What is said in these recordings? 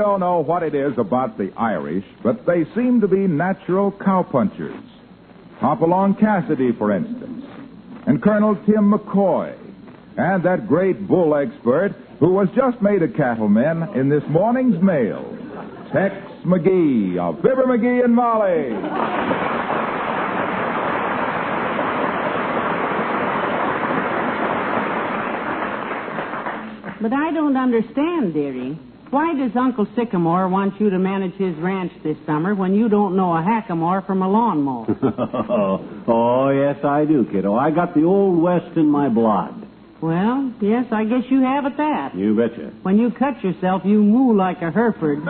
don't know what it is about the Irish, but they seem to be natural cowpunchers. Hopalong Cassidy, for instance, and Colonel Tim McCoy, and that great bull expert who was just made a cattleman in this morning's mail, Tex McGee of Fibber McGee and Molly. But I don't understand, dearie. Why does Uncle Sycamore want you to manage his ranch this summer when you don't know a hackamore from a lawnmower? Oh, yes, I do, kiddo. I got the Old West in my blood. Well, yes, I guess you have at that. You betcha. When you cut yourself, you moo like a Hereford.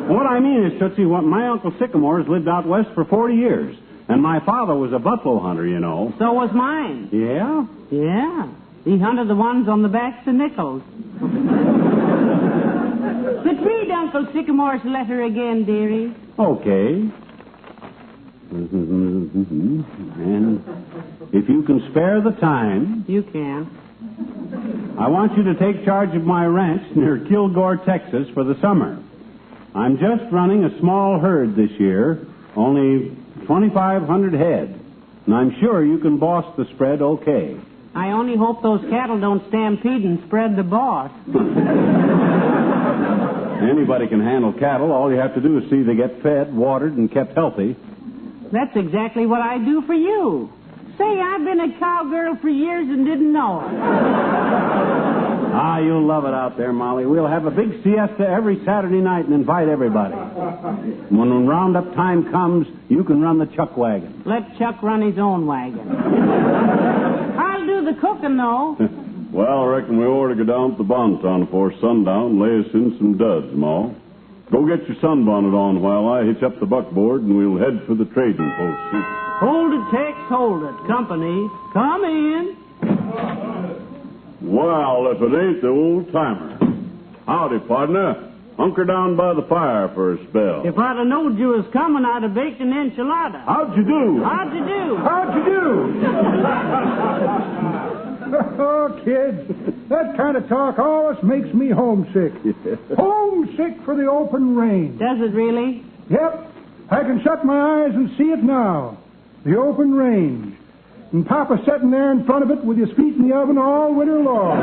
What I mean is, Tootsie, my Uncle Sycamore's lived out west for 40 years. And my father was a buffalo hunter, you know. So was mine. Yeah? Yeah. He hunted the ones on the backs of nickels. But read Uncle Sycamore's letter again, dearie. Okay. And if you can spare the time... You can. I want you to take charge of my ranch near Kilgore, Texas for the summer. I'm just running a small herd this year, only 2,500 head. And I'm sure you can boss the spread okay. I only hope those cattle don't stampede and spread the boss. Anybody can handle cattle. All you have to do is see they get fed, watered, and kept healthy. That's exactly what I do for you. Say, I've been a cowgirl for years and didn't know it. Ah, you'll love it out there, Molly. We'll have a big siesta every Saturday night and invite everybody. When roundup time comes, you can run the chuck wagon. Let Chuck run his own wagon. I'll do the cooking, though. Well, I reckon we ought to go down to the bonton before sundown and lay us in some duds, Ma. Go get your sunbonnet on while I hitch up the buckboard, and we'll head for the trading post. Hold it, Tex, hold it. Company, come in. Well, if it ain't the old-timer. Howdy, partner. Hunker down by the fire for a spell. If I'd have knowed you was coming, I'd have baked an enchilada. How'd you do? How'd you do? How'd you do? Oh, kids, that kind of talk always makes me homesick. Homesick for the open range. Does it really? Yep. I can shut my eyes and see it now. The open range. And Papa sitting there in front of it with his feet in the oven all winter long.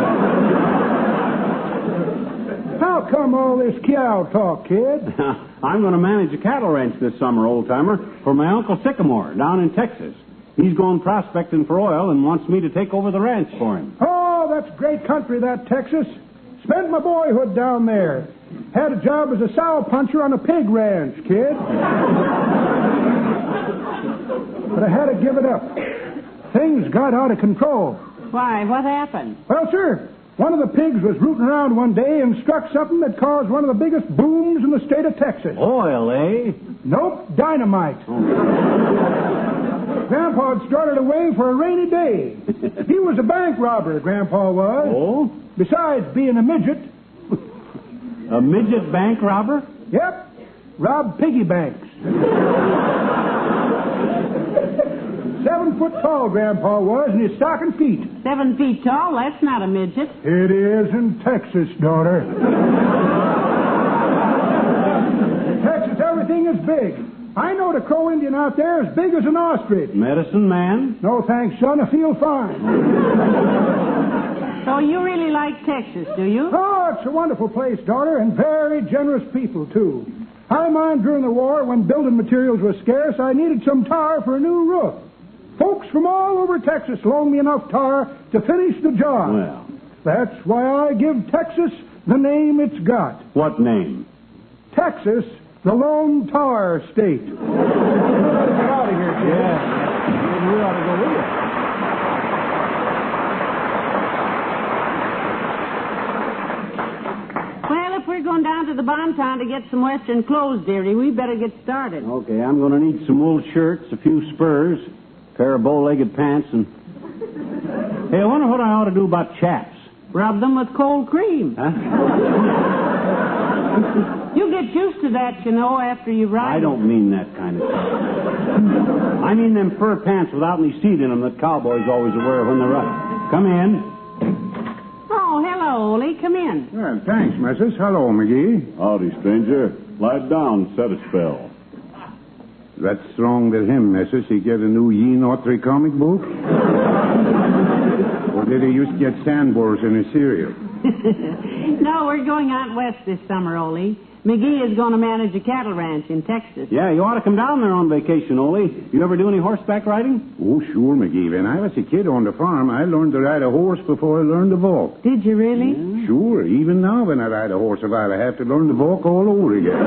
How come all this cow talk, kid? I'm going to manage a cattle ranch this summer, old-timer, for my Uncle Sycamore down in Texas. He's going prospecting for oil and wants me to take over the ranch for him. Oh, that's great country, that Texas. Spent my boyhood down there. Had a job as a sow puncher on a pig ranch, kid. But I had to give it up. Things got out of control. Why, what happened? Well, sir, one of the pigs was rooting around one day and struck something that caused one of the biggest booms in the state of Texas. Oil, eh? Nope, dynamite. Grandpa had started away for a rainy day. He was a bank robber, Grandpa was. Oh? Besides being a midget. A midget bank robber? Yep. Robbed piggy banks. 7 foot tall, Grandpa was, and his stocking feet. 7 feet tall? That's not a midget. It is in Texas, daughter. In Texas, everything is big. I know the Crow Indian out there as big as an ostrich. Medicine man? No, thanks, son. I feel fine. So you really like Texas, do you? Oh, it's a wonderful place, daughter, and very generous people, too. I mind during the war, when building materials were scarce, I needed some tar for a new roof. Folks from all over Texas loaned me enough tar to finish the job. Well. That's why I give Texas the name it's got. What name? Texas, the Lone Tar State. Get out of here, kid. Yeah. Maybe we ought to go with you. Well, if we're going down to the bonton to get some Western clothes, dearie, we better get started. Okay, I'm going to need some wool shirts, a few spurs, a pair of bow-legged pants, and... Hey, I wonder what I ought to do about chaps. Rub them with cold cream. Huh? You get used to that, you know, after you ride. I don't mean that kind of stuff. I mean them fur pants without any seat in them that cowboys always wear when they're riding. Come in. Oh, hello, Ole. Come in. Well, thanks, Mrs. Hello, McGee. Howdy, stranger. Lie down, set a spell. That's wrong with him, Mrs. He get a new Ye-Not-Three comic book? Or did he used to get sandburrs in his cereal? No, we're going out west this summer, Ole. McGee is going to manage a cattle ranch in Texas. Yeah, you ought to come down there on vacation, Ole. You ever do any horseback riding? Oh, sure, McGee. When I was a kid on the farm, I learned to ride a horse before I learned to walk. Did you really? Yeah. Sure. Even now, when I ride a horse a while, I have to learn to walk all over again.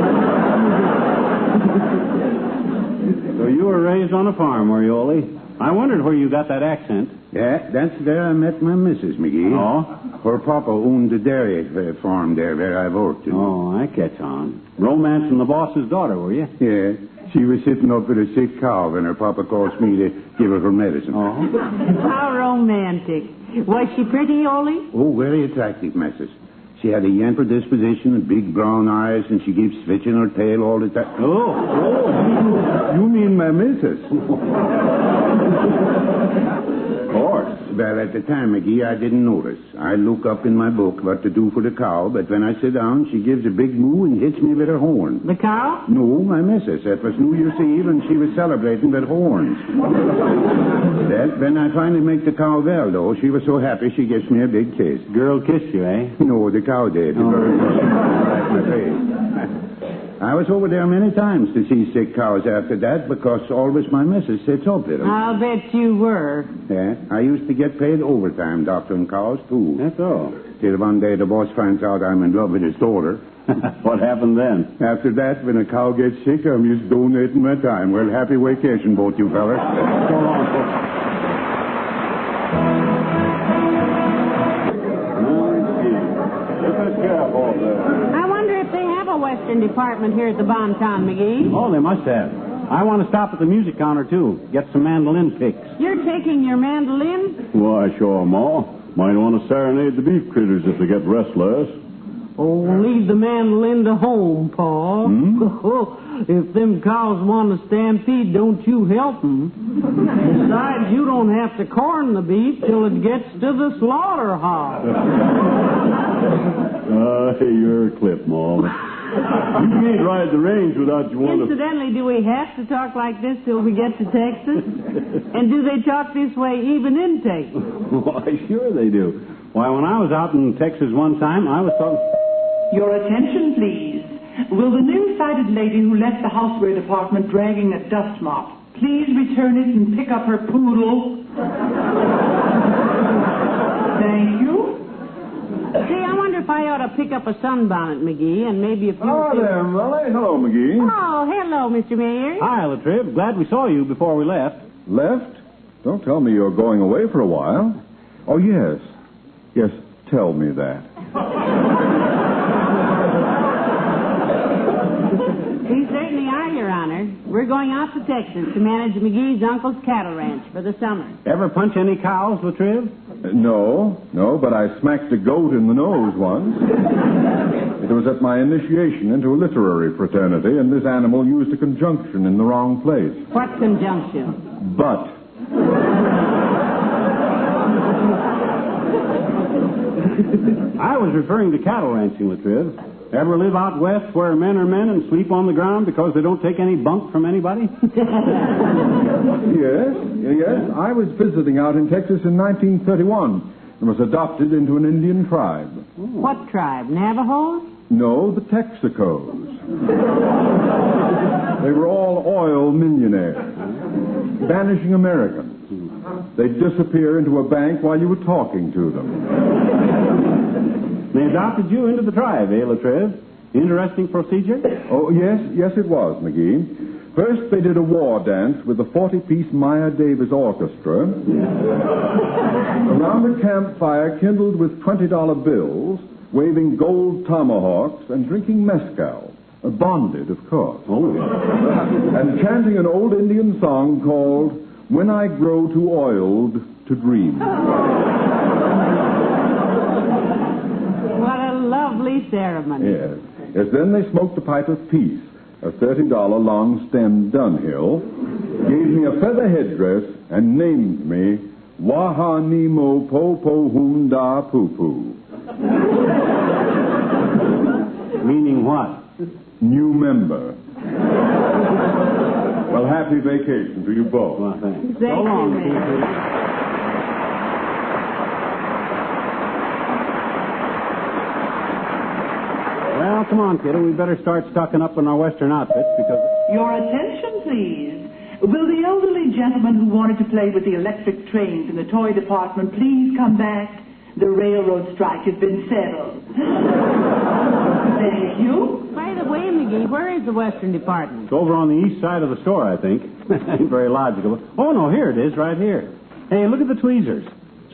So you were raised on a farm, were you, Ole? I wondered where you got that accent. Yeah, that's where I met my Mrs. McGee. Oh? Her papa owned the dairy farm there where I worked. Oh, I catch on. Romancing the boss's daughter, were you? Yeah. She was sitting up with a sick cow when her papa calls me to give her medicine. Oh? How romantic. Was she pretty, Ole? Oh, very attractive, Mrs. She had a yamper disposition and big brown eyes, and she keeps switching her tail all the time. Oh, You mean my missus? Of course. Well, at the time, McGee, I didn't notice. I look up in my book what to do for the cow, but when I sit down, she gives a big moo and hits me with her horn. The cow? No, my missus. That was New Year's Eve, and she was celebrating with horns. When I finally make the cow well, though, she was so happy she gives me a big kiss. girl kissed you, eh? No, the cow did. Oh. Right in my face. I was over there many times to see sick cows after that because always my missus sits up with them. I'll bet you were. Yeah, I used to get paid overtime doctoring cows, too. That's all. Till one day the boss finds out I'm in love with his daughter. What happened then? After that, when a cow gets sick, I'm just donating my time. Well, happy vacation, both you fellas. So long, folks. I wonder if they have a Western department here at the Bonton, McGee. Oh, they must have. I want to stop at the music counter, too. Get some mandolin picks. You're taking your mandolin? Why, sure, Ma. Might want to serenade the beef critters if they get restless. Oh, leave the mandolin to home, Pa. If them cows want to stampede, don't you help them. Besides, you don't have to corn the beef till it gets to the slaughterhouse. You're a clip, Ma. You can't ride the range without you want to... Incidentally, do we have to talk like this till we get to Texas? And do they talk this way even in Texas? Why, sure they do. Why, when I was out in Texas one time, I was talking... Your attention, please. Will the nearsighted lady who left the houseware department dragging a dust mop please return it and pick up her poodle? Thank you. See, I wonder if I ought to pick up a sunbonnet, McGee, and maybe a few... Hello there, Molly. Hello, McGee. Oh, hello, Mr. Mayor. Hi, Latriv. Glad we saw you before we left. Left? Don't tell me you're going away for a while. Oh, yes. Yes, tell me that. We certainly are, Your Honor. We're going out to Texas to manage McGee's uncle's cattle ranch for the summer. Ever punch any cows, Latriv? No, but I smacked a goat in the nose once. It was at my initiation into a literary fraternity, and this animal used a conjunction in the wrong place. What conjunction? But. I was referring to cattle ranching, Latriv. Ever live out west where men are men and sleep on the ground because they don't take any bunk from anybody? Yes. I was visiting out in Texas in 1931 and was adopted into an Indian tribe. What tribe? Navajos? No, the Texacos. They were all oil millionaires, vanishing Americans. They'd disappear into a bank while you were talking to them. They adopted you into the tribe, eh, Latriv? Interesting procedure? Oh, yes, it was, McGee. First, they did a war dance with the 40-piece Maya Davis Orchestra. Around the campfire, kindled with $20 bills, waving gold tomahawks, and drinking mezcal. Bonded, of course. Oh, yeah. And chanting an old Indian song called When I Grow Too Oiled to Dream. What a lovely ceremony. Yes. Then they smoked a pipe of peace, a $30 long-stemmed Dunhill, gave me a feather headdress, and named me Wahanimo Popo Hunda Poo-Poo. Meaning what? New member. Well, happy vacation to you both. Well, thanks. Thank So long, you, Chief. Well, come on, kiddo. We better start stocking up on our Western outfits because... Your attention, please. Will the elderly gentleman who wanted to play with the electric trains in the toy department please come back? The railroad strike has been settled. Thank you. By the way, McGee, where is the Western Department? It's over on the east side of the store, I think. Ain't very logical. Oh, no, here it is, right here. Hey, look at the tweezers.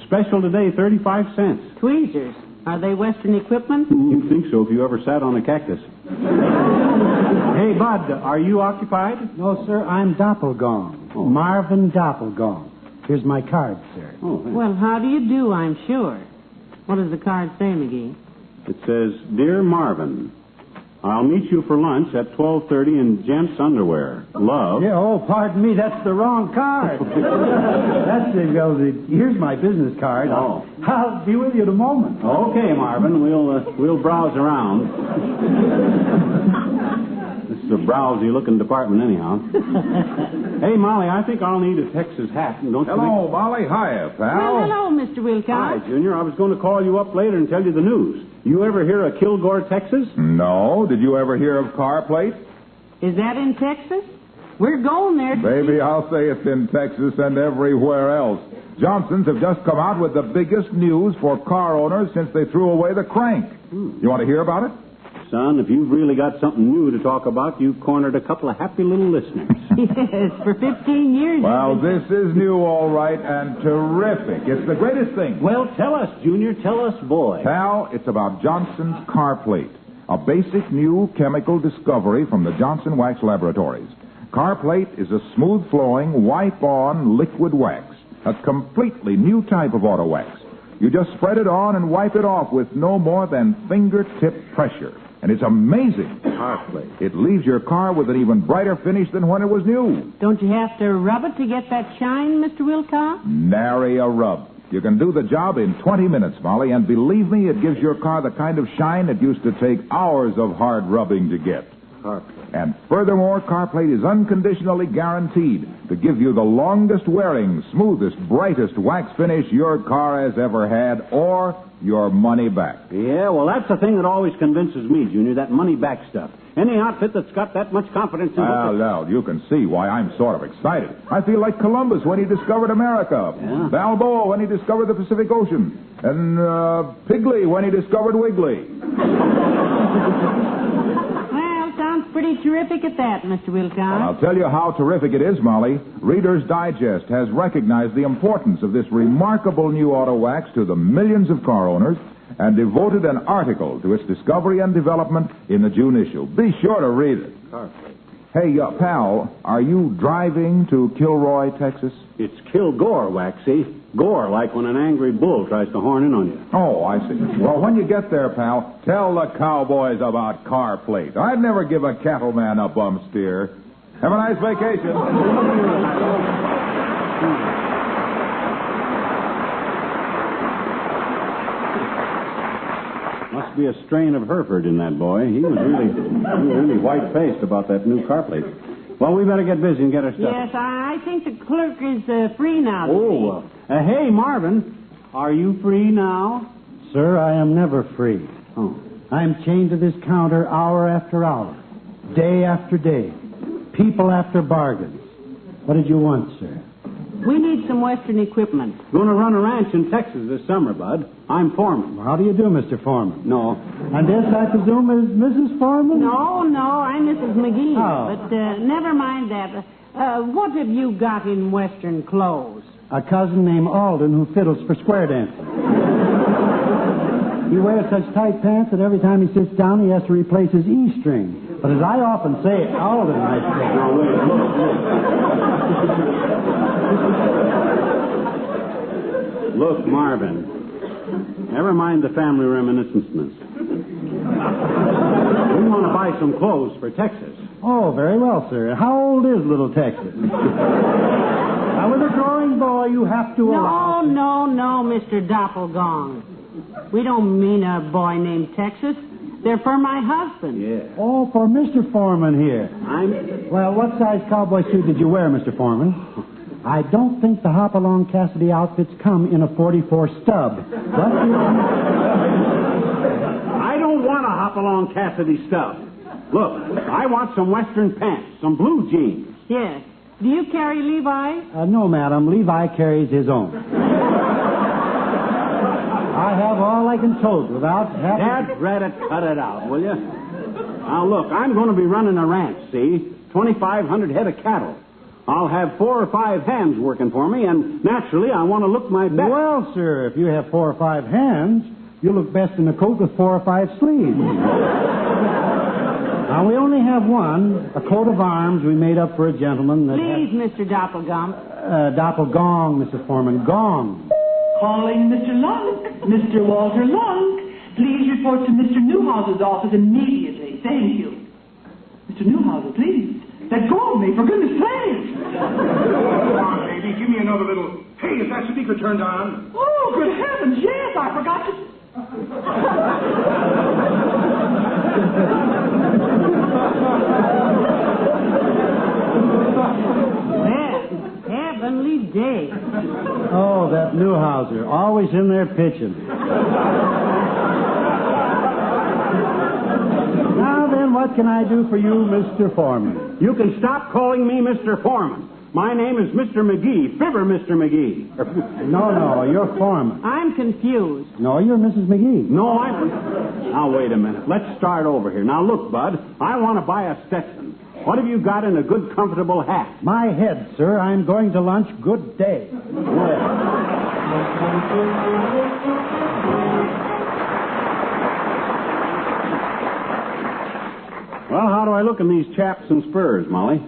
Special today, 35 cents. Tweezers. Are they Western equipment? You'd think so if you ever sat on a cactus. Hey, Bud, are you occupied? No, sir, I'm Doppelgong. Oh. Marvin Doppelgong. Here's my card, sir. Oh, thanks. Well, how do you do, I'm sure. What does the card say, McGee? It says, Dear Marvin, I'll meet you for lunch at 12:30 in gents' underwear. Love. Yeah, oh, pardon me, that's the wrong card. Here's my business card. Oh. I'll be with you in a moment. Okay, Marvin, we'll browse around. This is a browsy-looking department, anyhow. Hey, Molly, I think I'll need a Texas hat. Don't you Hello, think? Molly. Hiya, pal. Well, hello, Mr. Wilcox. Hi, Junior. I was going to call you up later and tell you the news. You ever hear of Kilgore, Texas? No. Did you ever hear of Car Plate? Is that in Texas? We're going there to Baby, I'll say it's in Texas and everywhere else. Johnson's have just come out with the biggest news for car owners since they threw away the crank. You want to hear about it? Son, if you've really got something new to talk about, you've cornered a couple of happy little listeners. Yes, for 15 years. Well, this is new, all right, and terrific. It's the greatest thing. Well, tell us, Junior. Tell us, boy. Pal, it's about Johnson's Car Plate, a basic new chemical discovery from the Johnson Wax Laboratories. Car Plate is a smooth-flowing, wipe-on liquid wax, a completely new type of auto wax. You just spread it on and wipe it off with no more than fingertip pressure. And it's amazing. Car Plate. It leaves your car with an even brighter finish than when it was new. Don't you have to rub it to get that shine, Mr. Wilcox? Nary a rub. You can do the job in 20 minutes, Molly, and believe me, it gives your car the kind of shine it used to take hours of hard rubbing to get. Car Plate. And furthermore, CarPlate is unconditionally guaranteed to give you the longest-wearing, smoothest, brightest wax finish your car has ever had, or your money back. Yeah, well, that's the thing that always convinces me, Junior, that money-back stuff. Any outfit that's got that much confidence in Well, now, you can see why I'm sort of excited. I feel like Columbus when he discovered America, Yeah. Balboa when he discovered the Pacific Ocean, and Pigley when he discovered Wiggly. Well, sounds pretty terrific at that, Mr. Wilcox. Well, I'll tell you how terrific it is, Molly. Reader's Digest has recognized the importance of this remarkable new auto wax to the millions of car owners and devoted an article to its discovery and development in the June issue. Be sure to read it. Hey, pal, are you driving to Kilroy, Texas? It's Kilgore, Waxy. Gore, like when an angry bull tries to horn in on you. Oh, I see. Well, when you get there, pal, tell the cowboys about Car Plate. I'd never give a cattleman a bum steer. Have a nice vacation. Must be a strain of Hereford in that boy. He was really white-faced about that new car plate. Well, we better get busy and get our stuff. Yes, I think the clerk is free now. Oh, hey, Marvin, are you free now? Sir, I am never free. Oh. I'm chained to this counter hour after hour, day after day, people after bargains. What did you want, sir? We need some Western equipment. Going to run a ranch in Texas this summer, Bud. I'm Forman. Well, how do you do, Mr. Foreman? No. And this, I presume, is Mrs. Foreman? No, I'm Mrs. McGee. Oh. But never mind that. What have you got in Western clothes? A cousin named Alden who fiddles for square dancing. He wears such tight pants that every time he sits down, he has to replace his E string. But as I often say, Alden might say. Now, wait, look, Marvin. Never mind the family reminiscences. We want to buy some clothes for Texas. Oh, very well, sir. How old is little Texas? Now, with a growing boy, you have to allow... No, Mr. Doppelgong. We don't mean a boy named Texas. They're for my husband. Yeah. Oh, for Mr. Forman here. Well, what size cowboy suit did you wear, Mr. Forman? I don't think the Hop-Along Cassidy outfits come in a 44 stub. But I don't want a Hop-Along Cassidy stuff. Look, I want some Western pants, some blue jeans. Yes. Do you carry Levi? no, madam. Levi carries his own. I have all I can tote without having... Dad, Reddit, cut it out, will you? Now, look, I'm going to be running a ranch, see? 2,500 head of cattle. I'll have 4 or 5 hands working for me, and naturally, I want to look my best. Well, sir, if you have 4 or 5 hands, you look best in a coat with 4 or 5 sleeves. Now, we only have one, a coat of arms we made up for a gentleman that... Please, Mr. Doppelgum. Doppelgong, Mrs. Forman, gong. Calling Mr. Lunk, Mr. Walter Lunk. Please report to Mr. Newhouse's office immediately. Thank you. Mr. Newhouse, please. Let go of me, for goodness sake. Come on, baby. Give me another little... Hey, is that speaker turned on? Oh, good heavens, yes, I forgot to... Well, heavenly day. Oh, that Newhouser, always in there pitching. Now then, what can I do for you, Mr. Forman? You can stop calling me Mr. Forman. My name is Mr. McGee, Fibber Mr. McGee. No, you're Forman. I'm confused. No, you're Mrs. McGee. No, I'm... Now, wait a minute. Let's start over here. Now, look, Bud, I want to buy a Stetson. What have you got in a good, comfortable hat? My head, sir. I'm going to lunch. Good day. Well, how do I look in these chaps and spurs, Molly?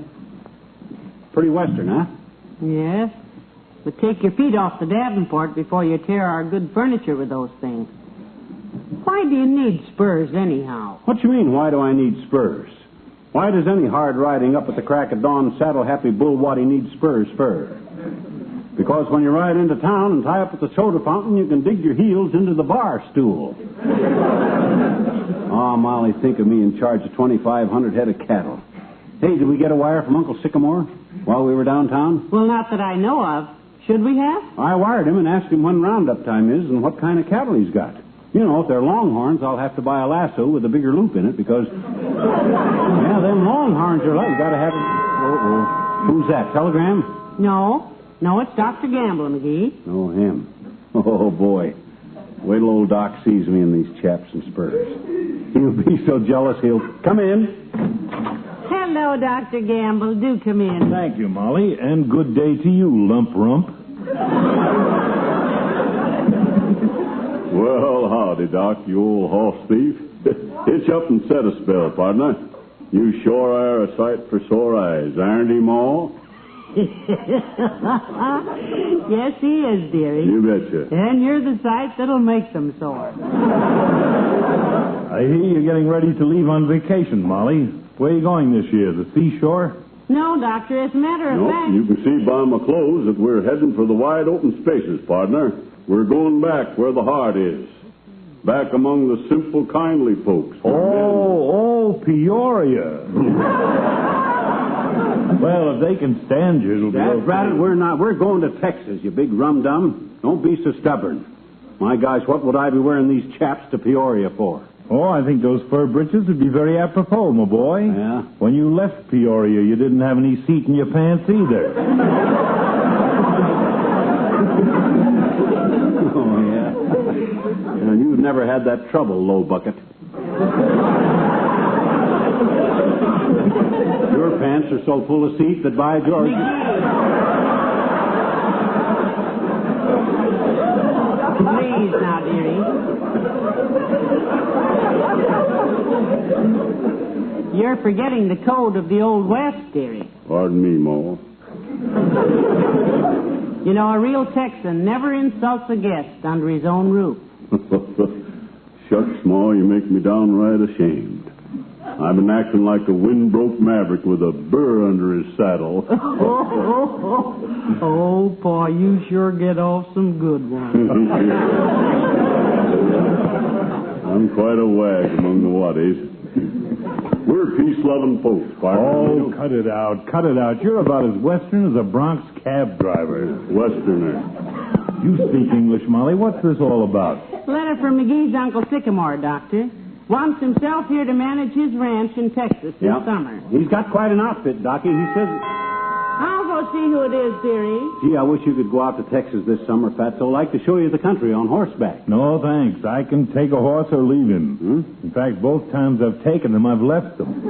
Pretty Western, huh? Yes. But take your feet off the Davenport before you tear our good furniture with those things. Why do you need spurs anyhow? What you mean, why do I need spurs? Why does any hard riding up at the crack of dawn saddle-happy bullwaddy need spurs for? Because when you ride into town and tie up at the soda fountain, you can dig your heels into the bar stool. Oh, Molly, think of me in charge of 2,500 head of cattle. Hey, did we get a wire from Uncle Sycamore while we were downtown? Well, not that I know of. Should we have? I wired him and asked him when roundup time is and what kind of cattle he's got. You know, if they're longhorns, I'll have to buy a lasso with a bigger loop in it because... Yeah, them longhorns are like... You gotta have it... Who's that, telegram? No, it's Dr. Gamble, McGee. Oh, him. Oh, boy. Wait till old Doc sees me in these chaps and spurs. He'll be so jealous he'll... Come in. Hello, Dr. Gamble. Do come in. Thank you, Molly, and good day to you, lump rump. Well, howdy, Doc, you old horse thief. Hitch up and set a spell, partner. You sure are a sight for sore eyes, aren't he, Ma? Yes, he is, dearie. You betcha. And you're the sight that'll make them sore. I hear you're getting ready to leave on vacation, Molly. Where are you going this year, the seashore? No, Doctor, as a matter of fact... You can see by my clothes that we're heading for the wide open spaces, partner. We're going back where the heart is. Back among the simple, kindly folks. Oh, Peoria. Well, if they can stand you, it'll be okay. Dad, we're not. We're going to Texas, you big rum-dum. Don't be so stubborn. My gosh, what would I be wearing these chaps to Peoria for? Oh, I think those fur breeches would be very apropos, my boy. Yeah? When you left Peoria, you didn't have any seat in your pants either. Oh, yeah. And you've never had that trouble, low bucket. Your pants are so full of seat that by George... Please now, dearie. You're forgetting the code of the Old West, dearie. Pardon me, Ma. You know, a real Texan never insults a guest under his own roof. Shucks, Ma, you make me downright ashamed. I've been acting like a wind-broke maverick with a burr under his saddle. Oh, Pa, you sure get off some good ones. I'm quite a wag among the waddies. We're peace-loving folks, partner. Oh, cut it out. Cut it out. You're about as Western as a Bronx cab driver. Westerner. You speak English, Molly. What's this all about? Letter from McGee's Uncle Sycamore, Doctor. Wants himself here to manage his ranch in Texas this summer. He's got quite an outfit, Docky. He says... I'll go see who it is, dearie. Gee, I wish you could go out to Texas this summer, Fatso. I'd like to show you the country on horseback. No, thanks. I can take a horse or leave him. In fact, both times I've taken them, I've left them.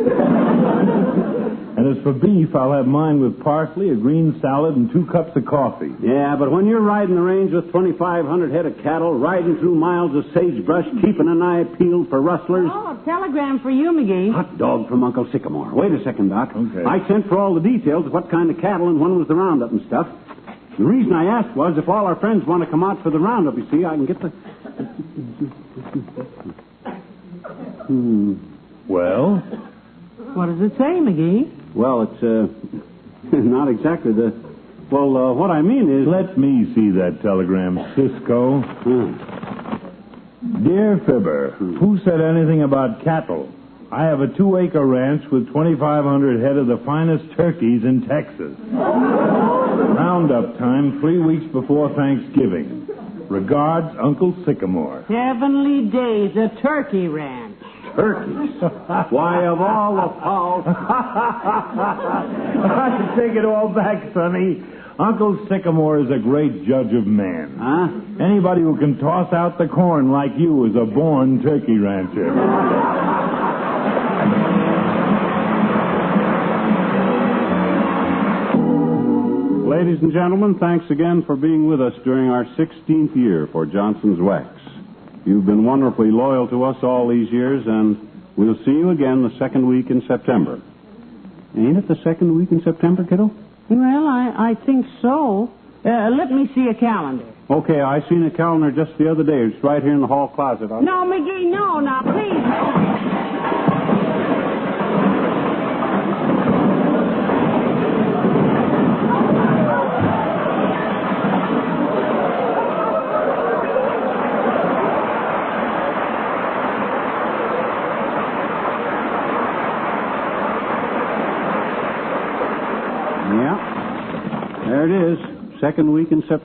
And as for beef, I'll have mine with parsley, a green salad, and 2 cups of coffee. Yeah, but when you're riding the range with 2,500 head of cattle, riding through miles of sagebrush, keeping an eye peeled for rustlers... Oh, a telegram for you, McGee. Hot dog from Uncle Sycamore. Wait a second, Doc. Okay. I sent for all the details of what kind of cattle and when was the roundup and stuff. The reason I asked was if all our friends want to come out for the roundup, you see, I can get the... Well? What does it say, McGee? Well, it's, not exactly the... Well, what I mean is... Let me see that telegram, Cisco. Dear Fibber, who said anything about cattle? I have a 2-acre ranch with 2,500 head of the finest turkeys in Texas. Roundup time 3 weeks before Thanksgiving. Regards, Uncle Sycamore. Heavenly days, a turkey ranch. Turkeys? Why, of all the fowls... I take it all back, Sonny. Uncle Sycamore is a great judge of man. Huh? Anybody who can toss out the corn like you is a born turkey rancher. Ladies and gentlemen, thanks again for being with us during our 16th year for Johnson's Wax. You've been wonderfully loyal to us all these years, and we'll see you again the second week in September. Ain't it the second week in September, kiddo? Well, I think so. Let me see a calendar. Okay, I seen a calendar just the other day. It's right here in the hall closet. No, McGee, no. Now, please. Yeah, there it is. Second week in September.